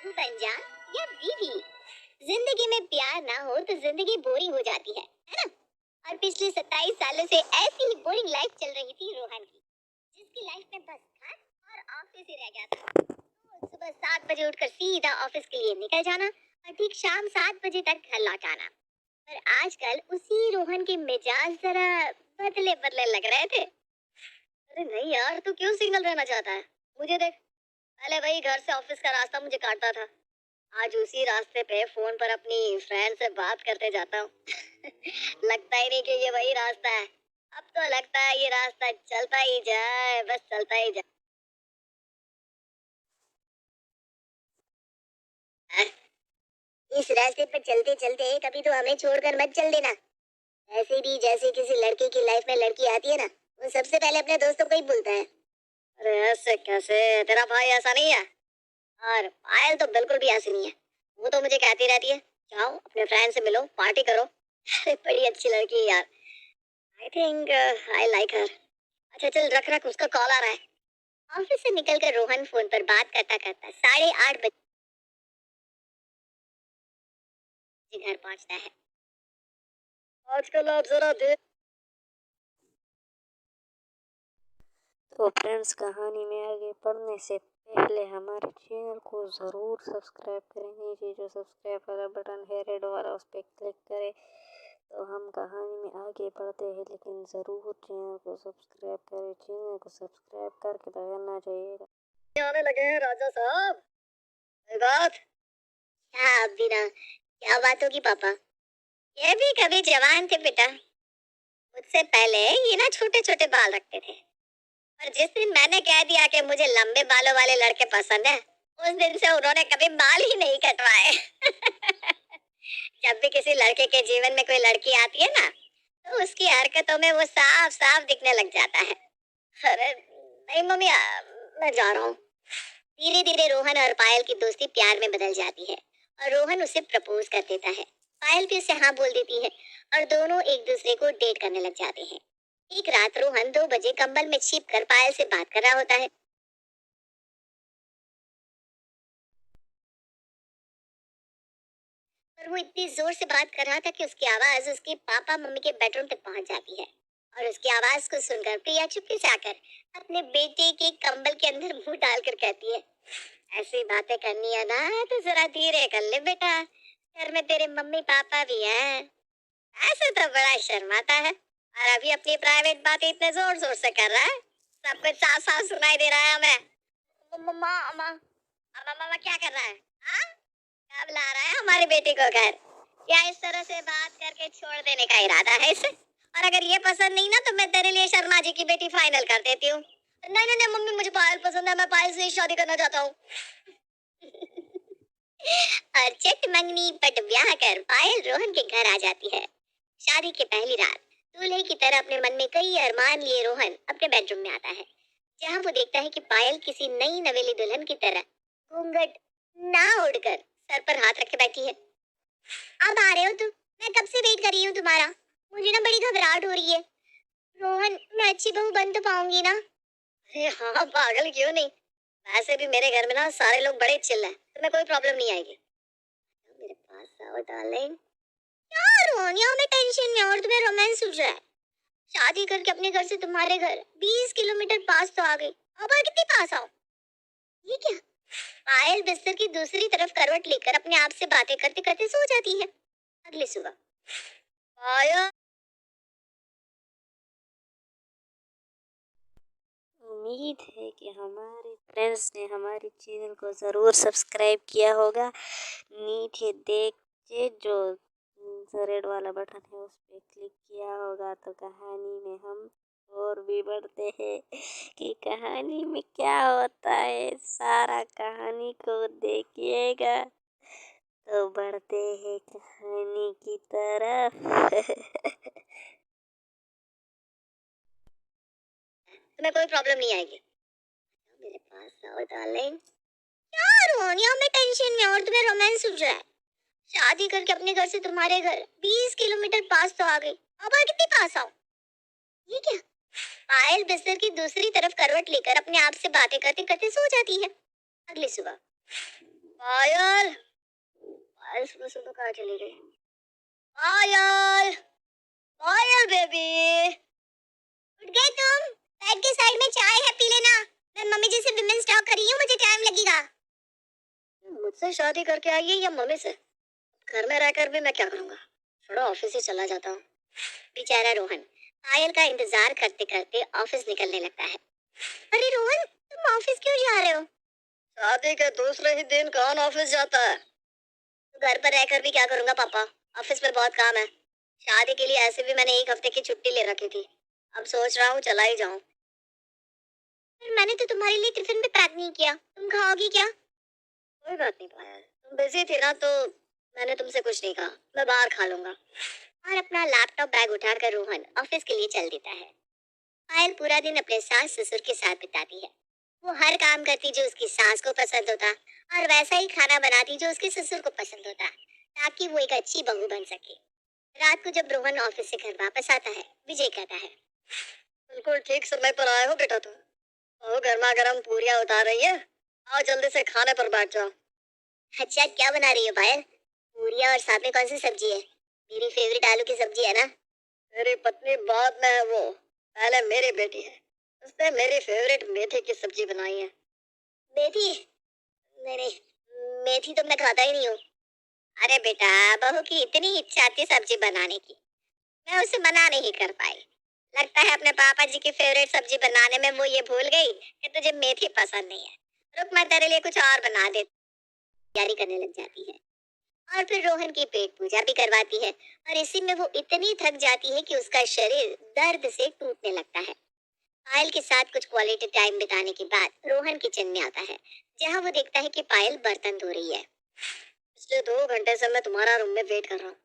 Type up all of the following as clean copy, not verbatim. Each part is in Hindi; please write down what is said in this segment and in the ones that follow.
बहू बन जा या बीवी, जिंदगी में प्यार ना हो तो जिंदगी बोरिंग हो जाती है ना। और पिछले 27 सालों से ऐसी ही बोरिंग लाइफ चल रही थी रोहन की, जिसकी लाइफ में बस घर और ऑफिस ही रह गया था। तो सुबह 7 बजे उठकर सीधा ऑफिस के लिए निकल जाना और ठीक शाम 7 बजे तक घर लौट आना। पर आजकल उसी रोहन के मिजाज जरा बदले बदले लग रहे थे। अरे नहीं यार, तू क्यों सिंगल रहना चाहता है? मुझे देख, पहले वही घर से ऑफिस का रास्ता मुझे काटता था, आज उसी रास्ते पे फोन पर अपनी फ्रेंड से बात करते जाता हूँ। लगता ही नहीं कि ये वही रास्ता है। अब तो लगता है ये रास्ता चलता ही जाए, बस चलता ही जाए। हाँ, इस रास्ते पर चलते चलते कभी तो हमें छोड़कर मत चल देना। ऐसे भी जैसे किसी लड़के की लाइफ में लड़की आती है ना, वो सबसे पहले अपने दोस्तों को ही बोलता है। अरे ऐसे कैसे? तेरा भाई ऐसा नहीं है। और पायल तो बिल्कुल भी ऐसी नहीं है। वो तो मुझे कहती रहती है, जाओ अपने फ्रेंड से मिलो, पार्टी करो। बड़ी अच्छी लड़की है यार। आई थिंक आई लाइक हर। अच्छा चल रख रख, उसका कॉल आ रहा है। ऑफिस से निकलकर रोहन फोन पर बात करता करता 8:30 बजे घर पहुंचता है। आजकल आप जरा देख। तो फ्रेंड्स, कहानी में आगे बढ़ने से पहले हमारे चैनल को ज़रूर सब्सक्राइब करें। नीचे जो सब्सक्राइब वाला बटन है रेड वाला, उस पर क्लिक करें। तो हम कहानी में आगे बढ़ते हैं, लेकिन ज़रूर चैनल को सब्सक्राइब करें। चैनल को सब्सक्राइब करके दबाना चाहिए। आने लगे हैं राजा साहब। कोई बात? हाँ बिना, क्या बात होगी पापा? ये भी कभी जवान थे बेटा। मुझसे पहले ये ना छोटे छोटे बाल रखते थे, और जिस दिन मैंने कह दिया कि मुझे लंबे बालों वाले लड़के पसंद है, उस दिन से उन्होंने कभी बाल ही नहीं कटवाए। जब भी किसी लड़के के जीवन में कोई लड़की आती है ना, तो उसकी हरकतों में वो साफ साफ दिखने लग जाता है। अरे नहीं मम्मी, मैं जा रहा हूँ। धीरे धीरे रोहन और पायल की दोस्ती प्यार में बदल जाती है, और रोहन उसे प्रपोज कर देता है। पायल भी उसे हाँ बोल देती है, और दोनों एक दूसरे को डेट करने लग जाते हैं। एक रात रोहन 2 बजे कंबल में छिप कर पायल से बात कर रहा होता है। पर वो इतनी जोर से बात कर रहा था कि उसकी आवाज उसके पापा मम्मी के बेडरूम तक पहुंच जाती है। और उसकी आवाज को सुनकर प्रिया चुपके से आकर अपने बेटे के कंबल के अंदर मुंह डालकर कहती है, ऐसी बातें करनी है ना तो जरा धीरे कर ले बेटा, घर में तेरे मम्मी पापा भी हैं। ऐसे तो बड़ा शर्माता है, और अभी अपनी प्राइवेट बातें इतने जोर जोर से कर रहा है, सब कुछ साफ साफ सुनाई दे रहा है हमें। मम्मा अम्मा, अम्मा मम्मा क्या कर रहा है? हाँ, कब ला रहा है हमारे बेटे को घर? या इस तरह से बात करके छोड़ देने का इरादा है इसे? और अगर ये पसंद नहीं ना, तो मैं तेरे लिए शर्मा जी की बेटी फाइनल कर देती हूँ। नहीं नहीं नहीं मम्मी, मुझे पायल पसंद है, मैं पायल से ही शादी करना चाहता हूँ। और चिट मंगनी पट ब्याह कर पायल रोहन के घर आ जाती है। शादी की पहली रात दूल्हे की तरह अपने मन में कई अरमान लिए रोहन अपने बेडरूम में आता है, जहाँ वो देखता है कि पायल किसी नई नवेली दुल्हन की तरह घूंघट ना उड़कर सर पर हाथ रखे बैठी है। अब आ रहे हो तुम? मैं कब से वेट कर रही हूँ तुम्हारा। मुझे ना बड़ी घबराहट हो रही है। रोहन, मैं अच्छी बहू बन तो पाऊंगी ना? अरे हाँ, पागल क्यों नहीं। वैसे भी मेरे घर में ना सारे लोग बड़े चिल्ला है, तुम्हें कोई प्रॉब्लम नहीं आएगी। मेरे पास आओ डार्लिंग। क्या रोहन, यहाँ मैं टेंशन में और तुम्हें रोमांस सूझ रहा है। शादी करके अपने घर से तुम्हारे घर 20 किलोमीटर पास तो आ गई, अब और कितनी पास आओ? ये क्या? पायल बिस्तर की दूसरी तरफ करवट लेकर अपने आप से बातें करते करते सो जाती है। अगली सुबह पायल। उम्मीद है कि हमारे फ्रेंड्स ने हमारे चैनल को ज़रूर सब्सक्राइब किया होगा। नीचे देखिए जो रेड वाला बटन है, उस पर क्लिक किया होगा। तो कहानी में हम और भी बढ़ते हैं कि कहानी में क्या होता है, सारा कहानी को देखिएगा। तो बढ़ते हैं कहानी की तरफ। तुम्हें कोई प्रॉब्लम नहीं आएगी। मेरे पास आओ डार्लिंग। क्या रोहन, यहाँ मैं टेंशन में और तुम्हें रोमांस सूझ रहा है। शादी करके अपने घर से तुम्हारे घर 20 किलोमीटर पास तो आ गई, अब और कितनी पास आओ? ये क्या? पायल बिस्तर की दूसरी तरफ करवट लेकर अपने आप से बातें करते करते सो जाती है। अगली सुबह पायल, पायल सुबह सुबह कहाँ चली गई? पायल, पायल बेबी, उठ गई तुम? बेड के साइड में चाय है, पी लेना। मैं मम्मी जी से विमेंस टॉक कर रही हूँ, मुझे टाइम लगेगा। मुझसे शादी करके आई है या मम्मी से? घर में रहकर भी मैं क्या करूँगा? छोड़ो, ऑफिस ही चला जाता हूँ। बेचारा रोहन पायल का इंतजार करते करते ऑफिस निकलने लगता है। अरे रोहन, तुम ऑफिस क्यों जा रहे हो? शादी के दूसरे ही दिन कौन ऑफिस जाता है? तो घर पर रहकर भी क्या करूँगा पापा, ऑफिस में बहुत काम है। शादी के लिए ऐसे भी मैंने 1 हफ्ते की छुट्टी ले रखी थी, अब सोच रहा हूँ चला ही जाऊँ। फिर मैंने तो तुम्हारे लिए टिफिन भी पैक नहीं किया, तुम खाओगी क्या? कोई बात नहीं पायल, तुम बिजी थी ना तो मैंने तुमसे कुछ नहीं कहा, मैं बाहर खा लूंगा। और अपना लैपटॉप बैग उठाकर रोहन ऑफिस के लिए चल देता है। पायल पूरा दिन अपने सास ससुर के साथ बिताती है। वो हर काम करती जो उसकी सास को पसंद होता और वैसा ही खाना बनाती जो उसके ससुर को पसंद होता, ताकि वो एक अच्छी बहू बन सके। रात को जब रोहन ऑफिस से घर वापस आता है, विजय कहता है, बिल्कुल ठीक समय पर आए हो बेटा तुम। बहू गर्मा गर्म पूरियां उतार रही है, आओ जल्दी से खाने पर बैठ जाओ। अच्छा, क्या बना रही हो पायल? पूरियां और साथ में कौन सी सब्जी है? मेरी फेवरेट आलू की सब्जी है ना। मेरी पत्नी बाद में है, वो पहले मेरी बेटी है, उसने मेरी फेवरेट मेथी की सब्जी बनाई है। मेथी? नहीं नहीं, मेथी तो मैं खाता ही नहीं हूँ। अरे बेटा, बहू की इतनी इच्छा थी सब्जी बनाने की, मैं उसे मना नहीं कर पाई। लगता है अपने पापा जी की फेवरेट सब्जी बनाने में वो ये भूल गई कि तुझे मेथी पसंद नहीं है। रुक, मैं तेरे लिए कुछ और बना दे। तैयारी करने लग जाती है और फिर रोहन की पेट पूजा भी करवाती है। और इसी में वो इतनी थक जाती है कि उसका शरीर दर्द से टूटने लगता है। पायल के साथ कुछ क्वालिटी टाइम बिताने के बाद रोहन किचन में आता है, जहाँ वो देखता है कि पायल बर्तन धो रही है। पिछले 2 घंटे से मैं तुम्हारा रूम में वेट कर रहा हूँ।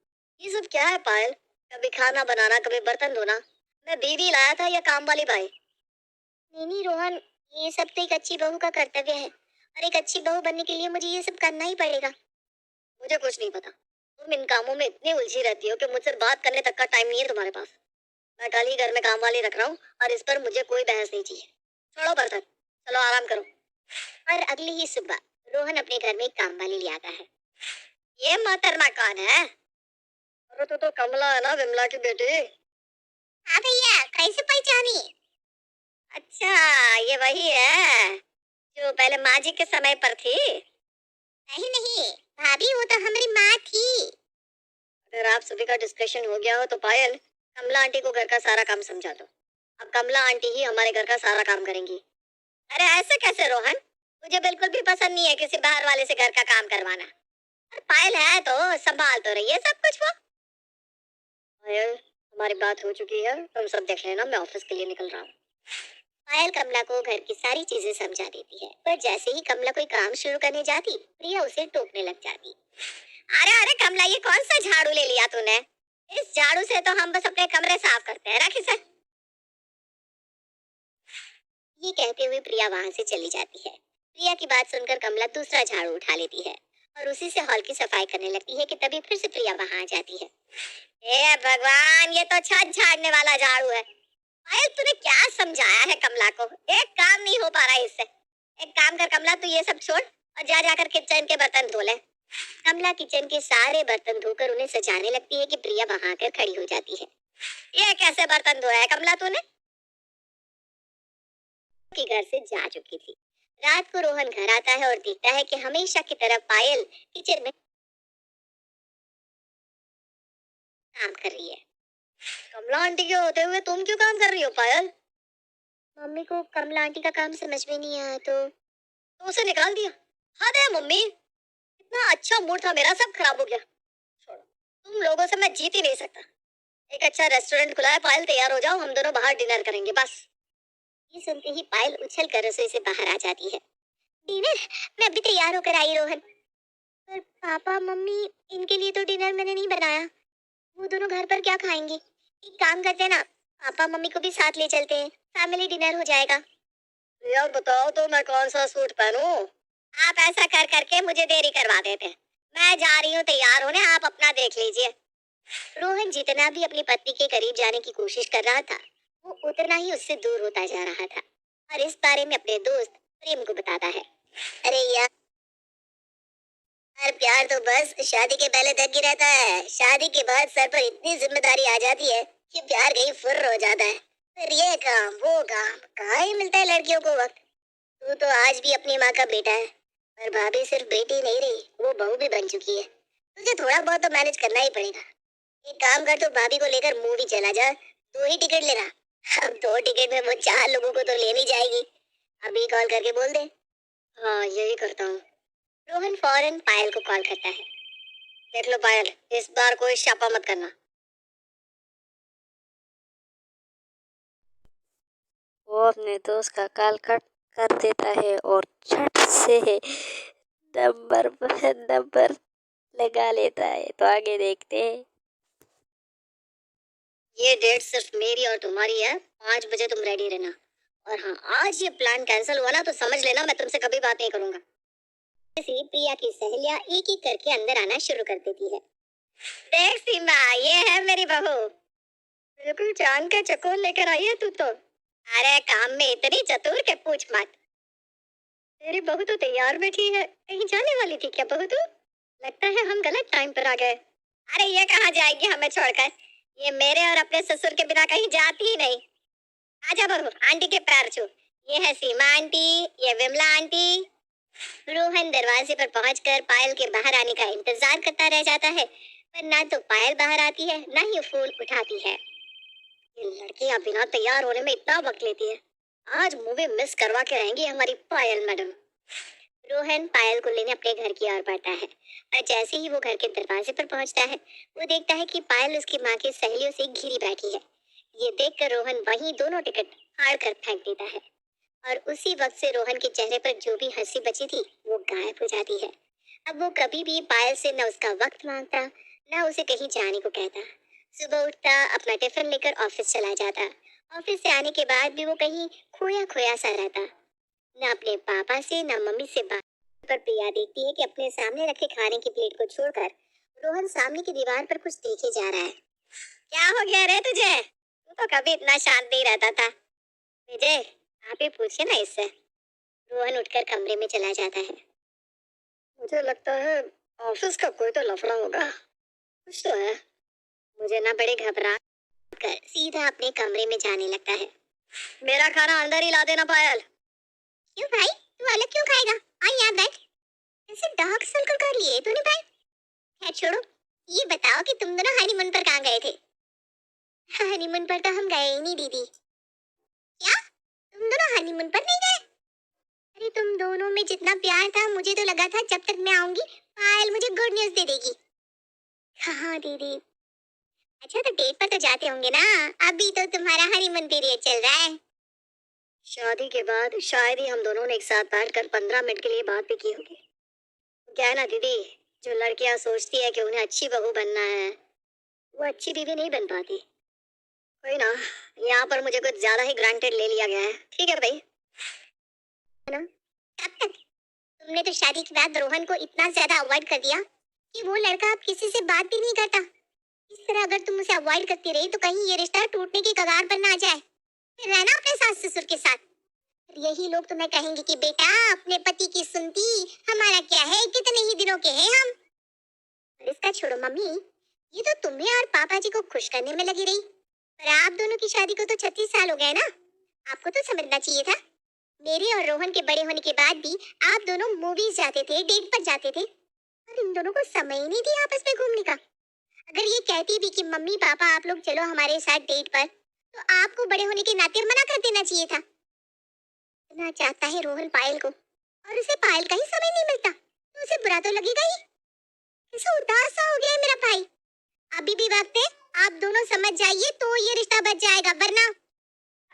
ये सब क्या है पायल? कभी खाना बनाना, कभी बर्तन धोना। मैं बीवी लाया था या काम वाली भाई? नहीं नहीं रोहन, ये सब तो एक अच्छी बहू का कर्तव्य है और एक अच्छी बहू बनने के लिए मुझे ये सब करना ही पड़ेगा। मुझे कुछ नहीं पता, तुम इन कामों में इतनी उलझी रहती हो कि मुझसे बात करने तक का टाइम नहीं है तुम्हारे पास। मैं कल ही घर में काम वाली रख रहा हूँ और इस पर मुझे कोई बहस नहीं चाहिए। छोड़ो बर्तन, चलो आराम करो। और अगली ही सुबह रोहन अपने घर में एक काम वाली ले आता है। ये मोहतरमा कौन है? अरे तो कमला है ना, विमला की बेटी। हाँ भैया, कैसे पहचानी? अच्छा, ये वही है जो पहले माँ जी के समय पर थी। नहीं नहीं भाभी, वो तो हमारी माँ थी। अगर आप सभी का डिस्कशन हो गया हो तो पायल, कमला आंटी को घर का सारा काम समझा दो। अब कमला आंटी ही हमारे घर का सारा काम करेंगी। अरे ऐसे कैसे रोहन, मुझे बिल्कुल भी पसंद नहीं है किसी बाहर वाले से घर का काम करवाना। और पायल है तो संभाल तो रही है सब कुछ वो। पायल, हमारी बात हो चुकी है, तुम सब देख लेना, मैं ऑफिस के लिए निकल रहा हूँ। पायल कमला को घर की सारी चीजें समझा देती है, पर जैसे ही कमला कोई काम शुरू करने जाती, प्रिया उसे टोकने लग जाती। अरे अरे कमला, ये कौन सा झाड़ू ले लिया तूने? इस झाड़ू से तो हम बस अपने कमरे साफ करते हैं, रख इसे। ये कहते हुए प्रिया वहां से चली जाती है। प्रिया की बात सुनकर कमला दूसरा झाड़ू उठा लेती है और उसी से हॉल की सफाई करने लगती है कि तभी फिर से प्रिया वहां आ जाती है। हे भगवान, ये तो छत झाड़ने वाला झाड़ू है। पायल, तूने क्या समझाया है कमला को? एक काम नहीं हो पा रहा है इससे। एक काम कर कमला, तू ये सब छोड़ और जा जाकर किचन के बर्तन धो ले। कमला किचन के सारे बर्तन धोकर उन्हें सजाने लगती है कि प्रिया वहां आकर खड़ी हो जाती है। ये कैसे बर्तन धोया है कमला तूने? कि घर से जा चुकी थी। रात को रोहन घर आता है और देखता है कि हमेशा की तरह पायल किचन में काम कर रही है। कमला आंटी के होते हुए तुम क्यों काम कर रही हो पायल? मम्मी को कमला आंटी का काम समझ में नहीं आया तो उसे निकाल दिया। हद है मम्मी, इतना अच्छा मूड था मेरा, सब खराब हो गया। छोड़ो, तुम लोगों से मैं जीत ही नहीं सकता। एक अच्छा रेस्टोरेंट खुला है पायल, तैयार हो जाओ, हम दोनों बाहर डिनर करेंगे बस। ये सुनते ही पायल उछल कर रसोई से बाहर आ जाती है। डिनर? मैं अभी तैयार होकर आई रोहन। पर पापा मम्मी, इनके लिए तो डिनर मैंने नहीं बनाया, वो दोनों घर पर क्या खाएंगे? एक काम करते हैं ना, पापा मम्मी को भी साथ ले चलते हैं, फैमिली डिनर हो जाएगा। यार बताओ तो मैं कौन सा सूट पहनूं? आप ऐसा कर करके मुझे देरी करवा देते हैं। मैं जा रही हूँ तैयार होने, आप अपना देख लीजिए। रोहन जितना भी अपनी पत्नी के करीब जाने की कोशिश कर रहा था, वो उतना ही उससे दूर होता जा रहा था और इस बारे में अपने दोस्त प्रेम को बताता है। अरे यार और प्यार तो बस शादी के पहले तक ही रहता है। शादी के बाद सर पर इतनी जिम्मेदारी आ जाती है कि प्यार कहीं फुर्र हो जाता है। फिर ये काम वो काम, कहाँ ही मिलता है लड़कियों को वक्त। तू तो आज भी अपनी माँ का बेटा है, पर भाभी सिर्फ बेटी नहीं रही, वो बहू भी बन चुकी है। तुझे थोड़ा बहुत तो मैनेज करना ही पड़ेगा। एक काम कर, तो भाभी को लेकर मूवी चला जा। 2 ही टिकट लेना। अब 2 टिकट में वो 4 लोगों को तो लेनी जाएगी। अभी कॉल करके बोल दे। हाँ, यही करता हूँ। रोहन फौरन पायल को कॉल करता है। देख लो पायल, इस बार कोई छापा मत करना। वो अपने दोस्त का कॉल कट कर देता है और झट से नंबर लगा लेता है। तो आगे देखते हैं। ये डेट सिर्फ मेरी और तुम्हारी है। 5 बजे तुम रेडी रहना। और हाँ, आज ये प्लान कैंसिल हुआ ना तो समझ लेना मैं तुमसे कभी बात नहीं करूंगा। ऐसे प्रिया की सहेलियां एक एक करके अंदर आना शुरू कर देती है। देख सीमा, ये है मेरी बहू। बिल्कुल जान का चकोर लेकर आई है तू तो। अरे काम में इतनी चतुर के पूछ मत। तेरी बहू तो तैयार बैठी है, कहीं जाने वाली थी क्या बहू तू? लगता है हम गलत टाइम पर आ गए। अरे ये कहाँ जाएगी हमें छोड़कर? ये मेरे और अपने ससुर के बिना कहीं जाती ही नहीं। आजा बहू, आंटी के पैर छू। ये है सीमा आंटी, ये विमला आंटी। रोहन दरवाजे पर पहुंचकर पायल के बाहर आने का इंतजार करता रह जाता है, पर ना तो पायल बाहर आती है, ना ही फोन उठाती है। ये लड़कियां बिना तैयार होने में इतना वक्त लेती है। आज मूवी मिस करवा के रहेंगी हमारी पायल मैडम। रोहन पायल को लेने अपने घर की ओर बढ़ता है, और जैसे ही वो घर के दरवाजे पर पहुंचता है, वो देखता है कि पायल उसकी माँ की सहेलियों से घिरी बैठी है। ये देखकर रोहन वहीं दोनों टिकट फाड़ कर फेंक देता है, और उसी वक्त से रोहन के चेहरे पर जो भी हंसी बची थी वो गायब हो जाती है। अब वो कभी भी पायल से न उसका वक्त मांगता, न उसे कहीं जाने को कहता। सुबह उठता, अपना टिफिन लेकर ऑफिस चला जाता। ऑफिस से आने के बाद भी वो कहीं खोया खोया सा रहता, न अपने पापा से न मम्मी से बात। पर प्रिया देखती है कि अपने सामने रखे खाने की प्लेट को छोड़कर रोहन सामने की दीवार पर कुछ देखे जा रहा है। क्या हो गया रे तुझे? तू तो कभी इतना शांत नहीं रहता था। विजय, आप ही पूछिए ना इससे। रोहन उठकर कमरे में चला जाता है। मुझे लगता है ऑफिस का कोई तो लफड़ा होगा, कुछ तो है। मुझे ना बड़े घबरा कर सीधा अपने कमरे में जाने लगता है। मेरा खाना अंदर ही ला देना पायल। क्यों भाई, तू अलग क्यों खाएगा? आ यहाँ बैठ। ऐसे डार्क सर्कल कर लिए तूने भाई। खैर छोड़ो, ये बताओ कि तुम दोनों हनीमून पर कहाँ गए थे? हनीमून पर तो हम गए ही नहीं दीदी। क्या, तुम दोनों हनीमून पर नहीं गए? अरे तुम दोनों में जितना प्यार था, मुझे तो लगा था जब तक मैं आऊंगी पायल मुझे गुड न्यूज दे देगी। हाँ दीदी। अच्छा तो डेट पर तो जाते होंगे ना? अभी तो तुम्हारा हनीमून पीरियड चल रहा है। शादी के बाद शायद ही हम दोनों ने एक साथ बैठकर 15 मिनट के लिए बात भी की होगी। क्या है ना दीदी, जो लड़कियां सोचती है कि उन्हें अच्छी बहू बनना है, वो अच्छी बीवी नहीं बन पाती। कोई ना, यहाँ पर मुझे कुछ ज्यादा ही ग्रांटेड ले लिया गया है। ठीक है भाई, है ना? कब तक? तुमने तो शादी के बाद रोहन को इतना ज्यादा अवॉइड कर दिया कि वो लड़का अब किसी से बात भी नहीं करता। इस तरह अगर तुम उसे अवॉइड करती रही तो कहीं ये रिश्ता टूटने की कगार पर ना आ जाए। फिर रहना अपने सास ससुर के साथ। फिर यही लोग तुम्हें कहेंगे कि बेटा अपने पति की सुनती, हमारा क्या है, कितने ही दिनों के हैं हम। और इसका छोड़ो मम्मी, ये तो तुम्हें और पापा जी को खुश करने में लगी रही, पर आप दोनों की शादी को तो 36 साल हो गए ना। आपको तो समझना चाहिए था। मेरे और रोहन के बड़े होने के बाद भी आप दोनों मूवीज जाते थे, डेट पर जाते थे, और इन दोनों को समय ही नहीं दिया आपस में घूमने का। अगर ये कहती भी कि मम्मी पापा आप लोग चलो हमारे साथ डेट पर, तो आपको बड़े होने के नाते मना कर देना चाहिए था। इतना चाहता है रोहन पायल को, और उसे पायल का ही समय नहीं मिलता, तो उसे बुरा तो लगेगा ही। कैसा उदास सा हो गया है मेरा भाई। अभी भी वक्त है, आप दोनों समझ जाइए तो ये रिश्ता बच जाएगा, वरना।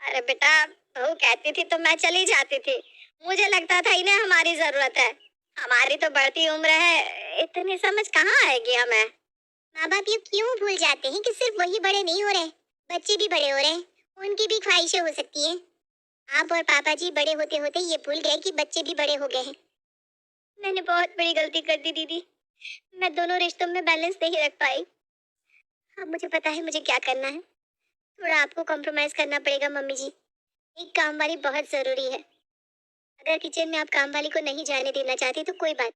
अरे बेटा, बहू कहती थी तो मैं चली जाती थी। मुझे लगता था इन्हें हमारी जरूरत है। हमारी तो बढ़ती उम्र है, इतनी समझ कहाँ आएगी हमें। माँ बाप ये क्यों भूल जाते हैं कि सिर्फ वही बड़े नहीं हो रहे, बच्चे भी बड़े हो रहे हैं, उनकी भी ख्वाहिशें हो सकती हैं। आप और पापा जी बड़े होते होते ये भूल गए कि बच्चे भी बड़े हो गए हैं। मैंने बहुत बड़ी गलती कर दी दीदी। मैं दोनों रिश्तों में बैलेंस नहीं रख पाई। अब मुझे पता है मुझे क्या करना है। थोड़ा आपको कॉम्प्रोमाइज करना पड़ेगा मम्मी जी। एक काम वाली बहुत जरूरी है। अगर किचन में आप काम वाली को नहीं जाने देना चाहती तो कोई बात